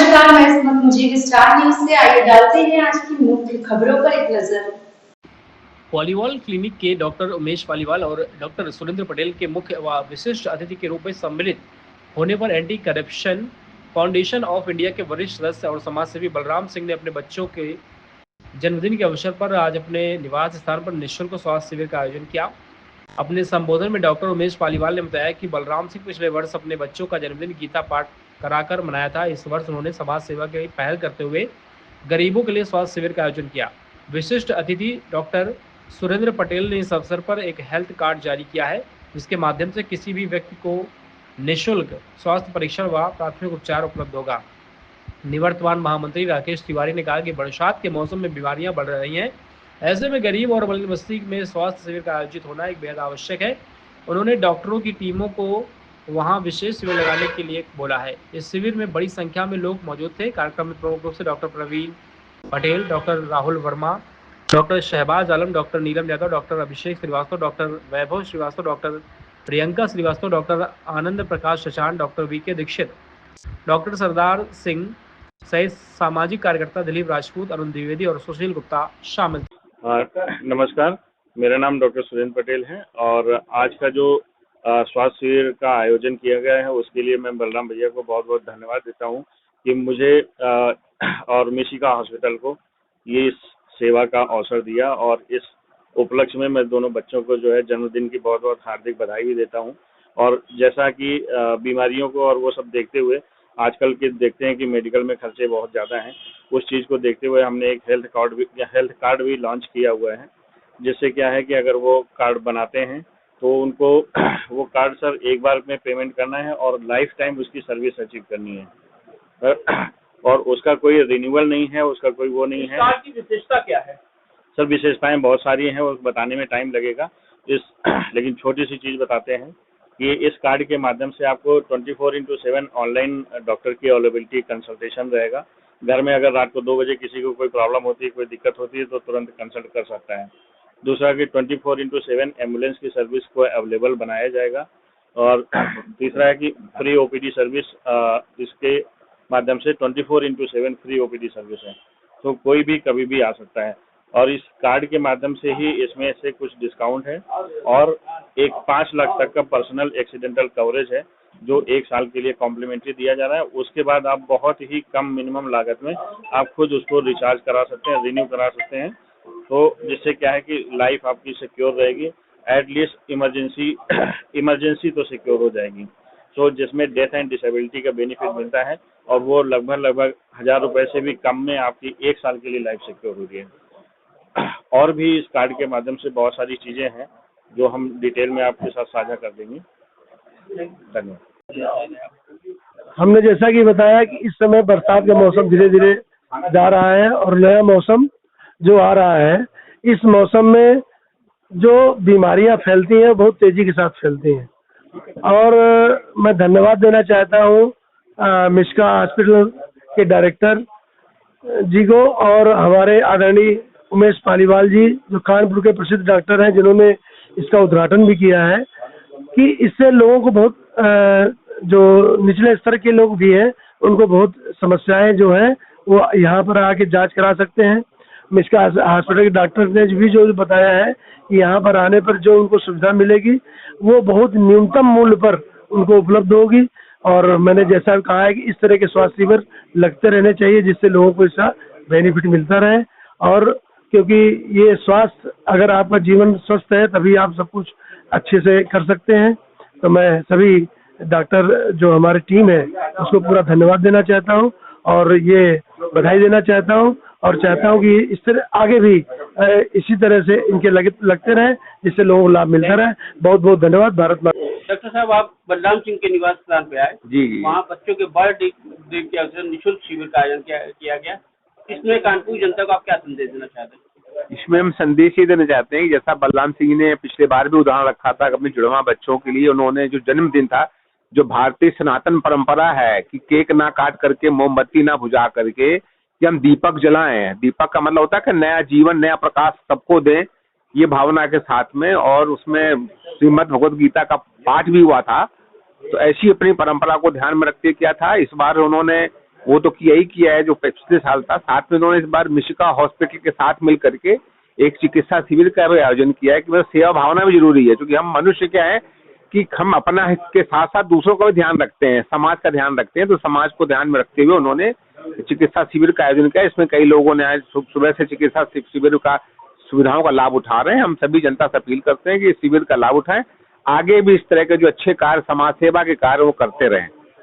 नमस्कार, मैं Ismat मुझीब star news से। आइए डालते हैं आज की मुख्य खबरों पर एक नजर। पॉलीवाल क्लिनिक के डॉक्टर उमेश पालीवाल और डॉक्टर सुरेंद्र पटेल के मुख्य व विशिष्ट अतिथि के रूप में सम्मिलित होने पर anti corruption foundation of India के वरिष्ठ सदस्य और समाजसेवी बलराम सिंह ने अपने बच्चों के जन्मदिन के अवसर पर आज अपने निवास स्थान पर निःशुल्क स्वास्थ्य शिविर का आयोजन किया। अपने संबोधन में डॉक्टर उमेश पालीवाल ने बताया कि बलराम सिंह पिछले वर्ष अपने बच्चों का जन्मदिन गीता पाठ कराकर मनाया था। इस वर्ष उन्होंने समाज सेवा की पहल करते हुए गरीबों के लिए स्वास्थ्य शिविर का आयोजन किया। विशिष्ट अतिथि डॉक्टर सुरेंद्र पटेल ने इस अवसर पर एक हेल्थ कार्ड जारी किया है, जिसके माध्यम से किसी भी व्यक्ति को निःशुल्क स्वास्थ्य परीक्षण व प्राथमिक उपचार उपलब्ध होगा। निवर्तमान महामंत्री राकेश तिवारी ने कहा कि बरसात के मौसम में बीमारियां बढ़ रही हैं, ऐसे में गरीब और बल्कि बस्ती में स्वास्थ्य शिविर का आयोजित होना एक बेहद आवश्यक है। उन्होंने डॉक्टरों की टीमों को वहां विशेष शिविर लगाने के लिए बोला है। इस शिविर में बड़ी संख्या में लोग मौजूद थे। कार्यक्रम में प्रमुख रूप से doctor Praveen Patel, doctor Rahul Verma, doctor Shahbaz Alam, doctor Neelam Yadav, doctor Abhishek Srivastava, doctor Vaibhav Srivastava, doctor Priyanka Srivastava, doctor Anand Prakash Shashan, doctor VK Dikshit, doctor Sardar Singh सहित सामाजिक कार्यकर्ता दिलीप राजपूत, अरुण द्विवेदी और सुशील गुप्ता शामिल थे। नमस्कार, मेरा नाम डॉक्टर सुरेंद्र पटेल है और आज का जो स्वास्थ्य शिविर का आयोजन किया गया है उसके लिए मैं बलराम भैया को बहुत बहुत धन्यवाद देता हूं कि मुझे और मिशिका हॉस्पिटल को ये इस सेवा का अवसर दिया और इस उपलक्ष्य में मैं दोनों बच्चों को जो है जन्मदिन की बहुत बहुत हार्दिक बधाई भी देता हूं। और जैसा कि बीमारियों को और वो सब देखते हुए आजकल के देखते हैं कि मेडिकल में खर्चे बहुत ज़्यादा हैं, उस चीज़ को देखते हुए हमने एक हेल्थ कार्ड भी लॉन्च किया हुआ है, जिससे क्या है कि अगर वो कार्ड बनाते हैं तो उनको वो कार्ड सर एक बार में पेमेंट करना है और लाइफ टाइम उसकी सर्विस अचीव करनी है और उसका कोई रिन्यूअल नहीं है, उसका कोई वो नहीं है। कार्ड की विशेषता क्या है? सर विशेषताएं बहुत सारी हैं, वो बताने में टाइम लगेगा लेकिन छोटी सी चीज़ बताते हैं कि इस कार्ड के माध्यम से आपको 24/7 ऑनलाइन डॉक्टर की अवेलेबिलिटी कंसल्टेशन रहेगा। घर में अगर रात को 2 बजे किसी को कोई प्रॉब्लम होती है, कोई दिक्कत होती है तो तुरंत कंसल्ट कर सकता है। दूसरा कि 24/7 एम्बुलेंस की सर्विस को अवेलेबल बनाया जाएगा और तीसरा है कि फ्री ओपीडी सर्विस इसके माध्यम से 24/7 फ्री ओपीडी सर्विस है, तो कोई भी कभी भी आ सकता है और इस कार्ड के माध्यम से ही इसमें से कुछ डिस्काउंट है और एक 5 लाख तक का पर्सनल एक्सीडेंटल कवरेज है जो 1 साल के लिए कॉम्प्लीमेंट्री दिया जा रहा है। उसके बाद आप बहुत ही कम मिनिमम लागत में आप खुद उसको रिचार्ज करा सकते हैं, रिन्यू करा सकते हैं, तो जिससे क्या है कि लाइफ आपकी सिक्योर रहेगी, एटलीस्ट इमरजेंसी तो सिक्योर हो जाएगी। तो जिसमें डेथ एंड डिसेबिलिटी का बेनिफिट मिलता है और वो लगभग 1000 रुपए से भी कम में आपकी 1 साल के लिए लाइफ सिक्योर हो रही है। और भी इस कार्ड के माध्यम से बहुत सारी चीजें हैं जो हम डिटेल में आपके साथ साझा कर देंगे। धन्यवाद। हमने जैसा कि बताया कि इस समय बरसात का मौसम धीरे धीरे जा रहा है और नया मौसम जो आ रहा है, इस मौसम में जो बीमारियां फैलती हैं बहुत तेजी के साथ फैलती हैं और मैं धन्यवाद देना चाहता हूँ मिशिका हॉस्पिटल के डायरेक्टर जी को और हमारे आदरणीय उमेश पालीवाल जी जो कानपुर के प्रसिद्ध डॉक्टर हैं, जिन्होंने इसका उद्घाटन भी किया है कि इससे लोगों को बहुत जो निचले स्तर के लोग भी हैं उनको बहुत समस्याएं जो हैं वो यहाँ पर आके जांच करा सकते हैं। मिशिका हॉस्पिटल के डॉक्टर ने भी जो बताया है कि यहाँ पर आने पर जो उनको सुविधा मिलेगी वो बहुत न्यूनतम मूल्य पर उनको उपलब्ध होगी और मैंने जैसा कहा है कि इस तरह के स्वास्थ्य शिविर लगते रहने चाहिए जिससे लोगों को इसका बेनिफिट मिलता रहे और क्योंकि ये स्वास्थ्य अगर आपका जीवन स्वस्थ है तभी आप सब कुछ अच्छे से कर सकते हैं। तो मैं सभी डॉक्टर जो हमारी टीम है उसको पूरा धन्यवाद देना चाहता हूँ और ये बधाई देना चाहता हूँ और चाहता हूँ कि इस तरह आगे भी इसी तरह से इनके लगते रहे जिससे लोगों को लाभ मिलता रहे। बहुत बहुत धन्यवाद। भारत माता। डॉक्टर साहब, आप बलराम सिंह के निवास स्थान पे आए जी, वहाँ बच्चों के बर्थडे के अवसर निःशुल्क शिविर का आयोजन किया गया। इसमें कानपुर जनता को आप क्या संदेश देना चाहते हैं? इसमें हम संदेश ये देना चाहते हैं कि जैसा बलराम सिंह ने पिछले बार भी उदाहरण रखा था अपने जुड़वा बच्चों के लिए, उन्होंने जो जन्मदिन था, जो भारतीय सनातन परंपरा है कि केक ना काट करके, मोमबत्ती ना बुझा करके कि हम दीपक जलाएं। दीपक का मतलब होता है कि नया जीवन, नया प्रकाश सबको दें, ये भावना के साथ में। और उसमें श्रीमद् भगवद गीता का पाठ भी हुआ था, तो ऐसी अपनी परंपरा को ध्यान में रखते किया था। इस बार उन्होंने वो तो किया ही किया है जो पिछले साल था। साथ में उन्होंने इस बार मिशिका हॉस्पिटल के साथ मिल करके एक चिकित्सा शिविर का भी आयोजन किया है कि मतलब सेवा भावना भी जरूरी है, क्योंकि हम मनुष्य क्या है कि हम अपना हित के साथ साथ दूसरों का भी ध्यान रखते हैं, समाज का ध्यान रखते हैं। तो समाज को ध्यान में रखते हुए उन्होंने चिकित्सा शिविर का आयोजन किया। इसमें कई लोगों ने आज सुबह से चिकित्सा शिविर का सुविधाओं का लाभ उठा रहे हैं। हम सभी जनता से अपील करते हैं कि इस शिविर का लाभ उठाएं, आगे भी इस तरह के जो अच्छे कार्य, समाज सेवा के कार्य वो करते रहें।